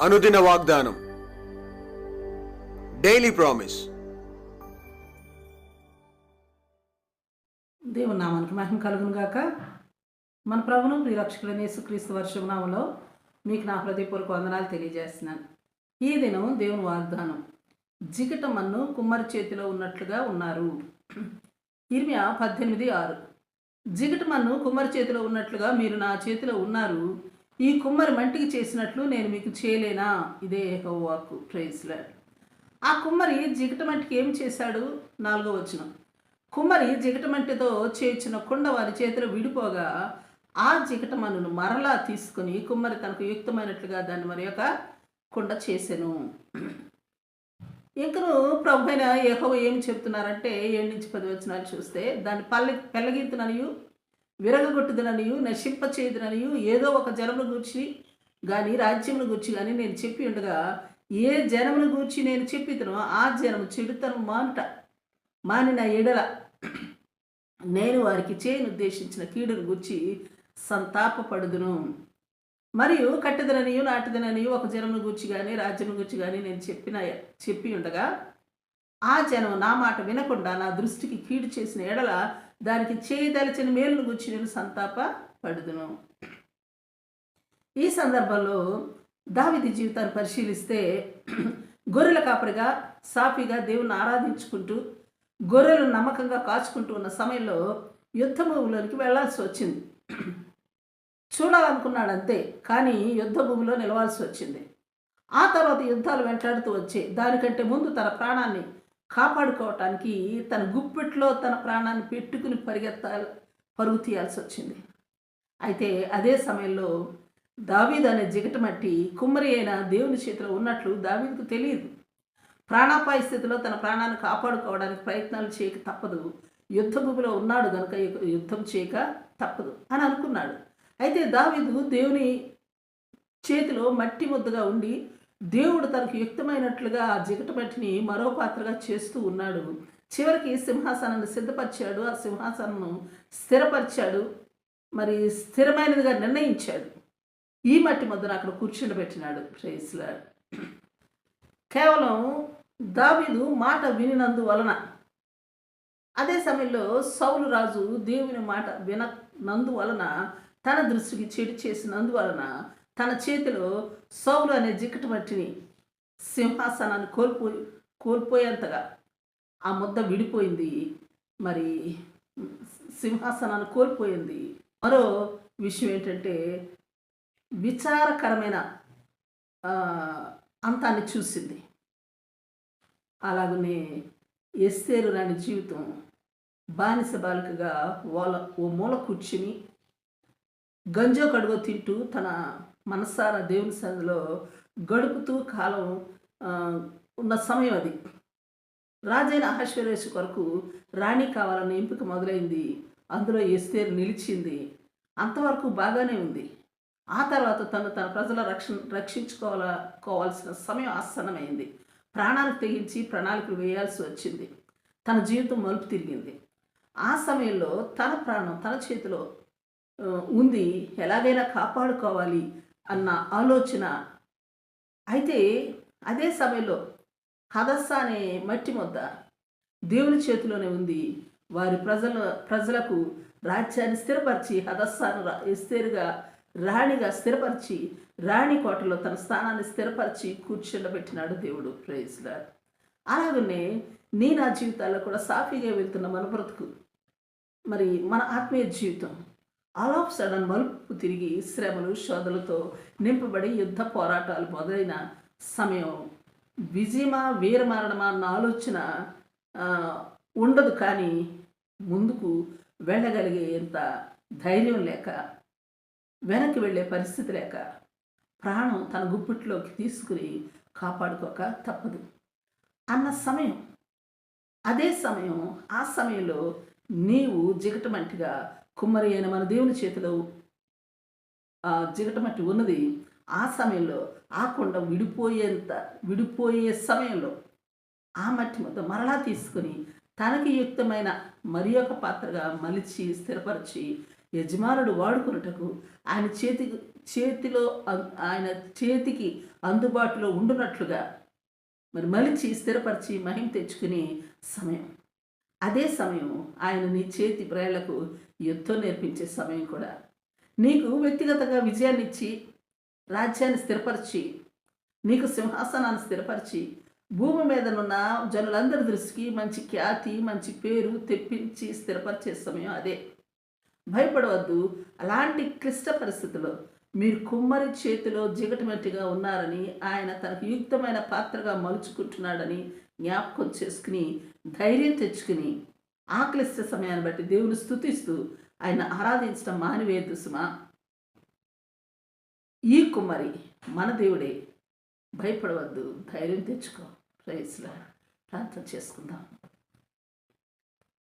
అనుదిన వాగ్దానం, daily promise. దేవుని నామానికి మహిమ కలుగును గాక. మన ప్రభును ప్రియరక్షకుడైన యేసుక్రీస్తు వర్షం నామంలో మీకు నా హృదయపూర్వక వందనాలు తెలియజేస్తున్నాను. ఈ దినం దేవుని వాగ్దానం, జిగట మన్ను కుమ్మరి చేతిలో ఉన్నట్లుగా ఉన్నారు. ఇర్మియా 18:6. జిగట మన్ను కుమ్మరి చేతిలో ఉన్నట్లుగా మీరు నా చేతిలో ఉన్నారు. ఈ కుమ్మరి మంటికి చేసినట్లు నేను మీకు చేయలేనా? ఇదే యెహోవా వాక్కు. Praise Lord. ఆ కుమ్మరి జిగట మంటికి ఏం చేశాడు? 4వ వచనం. కుమ్మరి జిగట మంటితో చేర్చిన కుండ వారి చేతిలో విడిపోగా ఆ జిగట మన్నును మరలా తీసుకుని కుమ్మరి తనకు యుక్తమైనట్లుగా దాన్ని మరి యొక్క కుండ చేసెను. ఇంకను ప్రభు అయిన యెహోవా ఏం చెప్తున్నారంటే 7-10 వచనాలు చూస్తే, దాన్ని పెళ్ళగింతుననియు విరగగొట్టుదననియు నశింపచేయుదుననియు ఏదో ఒక జనమును గూర్చి కానీ రాజ్యమును గూర్చి కానీ నేను చెప్పి ఉండగా, ఏ జనమును గూర్చి నేను చెప్పితనో ఆ జనము చెడుతనం మానిన ఎడల నేను వారికి చేయను ఉద్దేశించిన కీడును గూర్చి సంతాపపడుదును. మరియు కట్టెదననియు నాటిదననియు ఒక జనమును గూర్చి కానీ రాజ్యమును గూర్చి కానీ నేను చెప్పి ఉండగా ఆ జనం నా మాట వినకుండా నా దృష్టికి కీడు చేసిన ఎడల దానికి చేయదలిచిన మేలును గురించి నేను సంతాపపడుదును. ఈ సందర్భంలో దావీదు జీవితాన్ని పరిశీలిస్తే, గొర్రెల కాపరిగా సాఫీగా దేవుణ్ణి ఆరాధించుకుంటూ గొర్రెలను నమ్మకంగా కాచుకుంటూ ఉన్న సమయంలో యుద్ధ భూమిలోనికి వెళ్లాల్సి వచ్చింది. చూడాలనుకున్నాడు అంతే, కానీ యుద్ధ భూమిలో నిలవాల్సి వచ్చింది. ఆ తర్వాత యుద్ధాలు వెంటాడుతూ వచ్చే దానికంటే ముందు తన ప్రాణాన్ని కాపాడుకోవటానికి తన గుప్పెట్లో తన ప్రాణాన్ని పెట్టుకుని పరుగు తీయాల్సి వచ్చింది. అయితే అదే సమయంలో దావీదు అనే జిగటమట్టి కుమ్మరి అయిన దేవుని చేతిలో ఉన్నట్లు దావీదుకు తెలియదు. ప్రాణాపాయ స్థితిలో తన ప్రాణాన్ని కాపాడుకోవడానికి ప్రయత్నాలు చేయక తప్పదు. యుద్ధ భూమిలో ఉన్నాడు కనుక యుద్ధం చేయక తప్పదు అని అనుకున్నాడు. అయితే దావీదు దేవుని చేతిలో మట్టి ముద్దగా ఉండి దేవుడు తనకు యుక్తమైనట్లుగా ఆ జిగటమట్టిని మరో పాత్రగా చేస్తూ ఉన్నాడు. చివరికి సింహాసనాన్ని సిద్ధపరిచాడు. ఆ సింహాసనం స్థిరపరిచాడు, మరి స్థిరమైనదిగా నిర్ణయించాడు. ఈ మట్టి ముద్దను అక్కడ కూర్చుండబెట్టినాడు. Praise lord. కేవలం దావీదు మాట వినినందువలన, అదే సమయంలో సౌలు రాజు దేవుని మాట వినందువలన, తన దృష్టికి చెడు చేసినందువలన తన చేతిలో సౌలు అనే జిగట మట్టిని సింహాసనాన్ని కోల్పోయేంతగా ఆ ముద్ద విడిపోయింది. మరి సింహాసనాన్ని కోల్పోయింది. మరో విషయం ఏంటంటే, విచారకరమైన అంతాన్ని చూసింది. అలాగనే ఎస్తేరు రాణి జీవితం బానిస బాలికగా ఓ మూల కూర్చుని గంజో కడుగో తింటూ తన మనసారా దేవుని సన్నిధిలో గడుపుతూ కాలం ఉన్న సమయం అది. రాజైన అహష్వేరోషు కొరకు రాణి కావాలన్న ఎంపిక మొదలైంది. అందులో ఎస్తేరు అంతవరకు బాగానే ఉంది. ఆ తర్వాత తన ప్రజల రక్షించుకోవాల్సిన సమయం ఆసన్నమైంది. ప్రాణాలకు తెగించి ప్రణాళికలు వేయాల్సి వచ్చింది. తన జీవితం మలుపు తిరిగింది. ఆ సమయంలో తన ప్రాణం తన చేతిలో ఉంది, ఎలాగైనా కాపాడుకోవాలి అన్న ఆలోచన. అయితే అదే సమయంలో హదస్సా అనే మట్టి ముద్ద దేవుని చేతిలోనే ఉంది. వారి ప్రజలకు రాజ్యాన్ని స్థిరపరిచి హదస్సాను ఎస్తేరుగా రాణిగా స్థిరపరిచి రాణి కోటలో తన స్థానాన్ని స్థిరపరిచి కూర్చుండబెట్టినాడు దేవుడు. Praise Lord. అలాగనే నా జీవితాల్లో కూడా సాఫీగా వెళ్తున్న మన బ్రతుకు, మరి మన ఆత్మీయ జీవితం ఆల్ ఆఫ్ సడన్ మలుపు తిరిగి శ్రమలు శోధలతో నింపబడి యుద్ధ పోరాటాలు మొదలైన సమయం. విజయమా వీరమరణమా అన్న ఆలోచన ఉండదు, కానీ ముందుకు వెళ్ళగలిగేంత ధైర్యం లేక, వెనక్కి వెళ్ళే పరిస్థితి లేక, ప్రాణం తన గుప్పిట్లోకి తీసుకుని కాపాడుకోక తప్పదు అన్న సమయం. అదే సమయం, ఆ సమయంలో నీవు జిగటమట్టిగా కుమ్మరి అయిన మన దేవుని చేతిలో ఆ జిగటమట్టి ఉన్నది. ఆ సమయంలో ఆ కొండ విడిపోయే సమయంలో ఆ మట్టి ముద్ద మరలా తీసుకుని తనకి యుక్తమైన మరి ఒక పాత్రగా మలిచి స్థిరపరిచి యజమానుడు వాడుకున్నటకు ఆయన ఆయన చేతికి అందుబాటులో ఉండునట్లుగా మరి మలిచి స్థిరపరిచి మహిమ తెచ్చుకునే సమయం. అదే సమయం ఆయన నీ చేతి బ్రేళ్లకు యుద్ధం నేర్పించే సమయం కూడా. నీకు వ్యక్తిగతంగా విజయాన్ని ఇచ్చి రాజ్యాన్ని స్థిరపరిచి నీకు సింహాసనాన్ని స్థిరపరిచి భూమి మీదనున్న జనులందరి దృష్టికి మంచి ఖ్యాతి మంచి పేరు తెప్పించి స్థిరపరిచే సమయం అదే. భయపడవద్దు. అలాంటి క్లిష్ట పరిస్థితుల్లో మీరు కుమ్మరి చేతిలో జిగటమట్టిగా ఉన్నారని, ఆయన తనకు యుక్తమైన పాత్రగా మలుచుకుంటున్నాడని జ్ఞాపకం చేసుకుని ధైర్యం తెచ్చుకుని ఆ క్లిష్ట సమయాన్ని బట్టి దేవుని స్తుతిస్తూ ఆయన ఆరాధించడం మానివేయద్దు సుమా. ఈ కుమ్మరి మన దేవుడే. భయపడవద్దు, ధైర్యం తెచ్చుకో. ప్రైజ్లా ప్రార్థన చేసుకుందాం.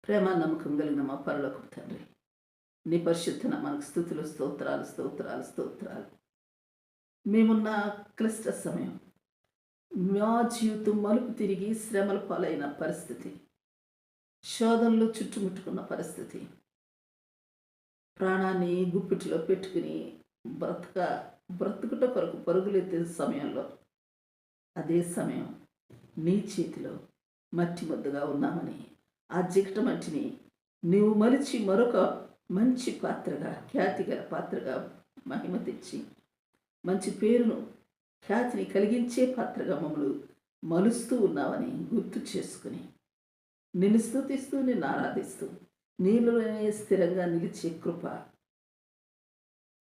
ప్రేమ నమ్మకం కలిగిన మా పరలోకపు తండ్రి, నీ పరిశుద్ధ నామానికి స్తుతులు, స్తోత్రాలు స్తోత్రాలు స్తోత్రాలు. మేమున్న క్లిష్ట సమయం, మా జీవితం మలుపు తిరిగి శ్రమల పాలైన పరిస్థితి, శోధనలు చుట్టుముట్టుకున్న పరిస్థితి, ప్రాణాన్ని గుప్పిటిలో పెట్టుకుని బ్రతుకుట కొరకు పరుగులెత్తే సమయంలో, అదే సమయం నీ చేతిలో మట్టి ముద్దగా ఉన్నామని, ఆ జిగట మట్టిని నీవు మలిచి మరొక మంచి పాత్రగా, ఖ్యాతి గల పాత్రగా మహిమ తెచ్చి మంచి పేరును ఖ్యాతిని కలిగించే పాత్రగా మమ్మల్ని మలుస్తూ ఉన్నావని గుర్తు చేసుకుని నిన్ను స్తుతిస్తూ నిన్ను ఆరాధిస్తూ నీలోనే స్థిరంగా నిలిచే కృప,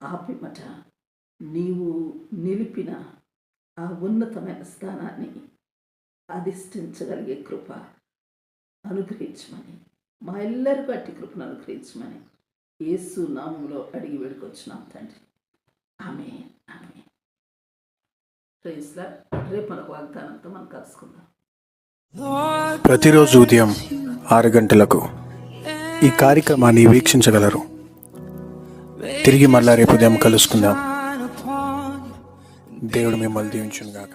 ఆపిమట నీవు నిలిపిన ఆ ఉన్నతమైన స్థానాన్ని అధిష్ఠించగలిగే కృప అనుగ్రహించమని, మా ఎల్లరికీ అట్టి కృపను అనుగ్రహించమని యేసు నామములో అడిగి వేడుకొచ్చున్నాం తండ్రి. ఆమేన్, ఆమేన్. Praise lord. రేపు మనకు వాగ్దానంతో మనం కలుసుకుందాం. ప్రతిరోజు ఉదయం 6 గంటలకు ఈ కార్యక్రమాన్ని వీక్షించగలరు. తిరిగి మళ్ళా రేపు ఉదయం కలుసుకుందాం. దేవుడు మిమ్మల్ని దీవించును గాక.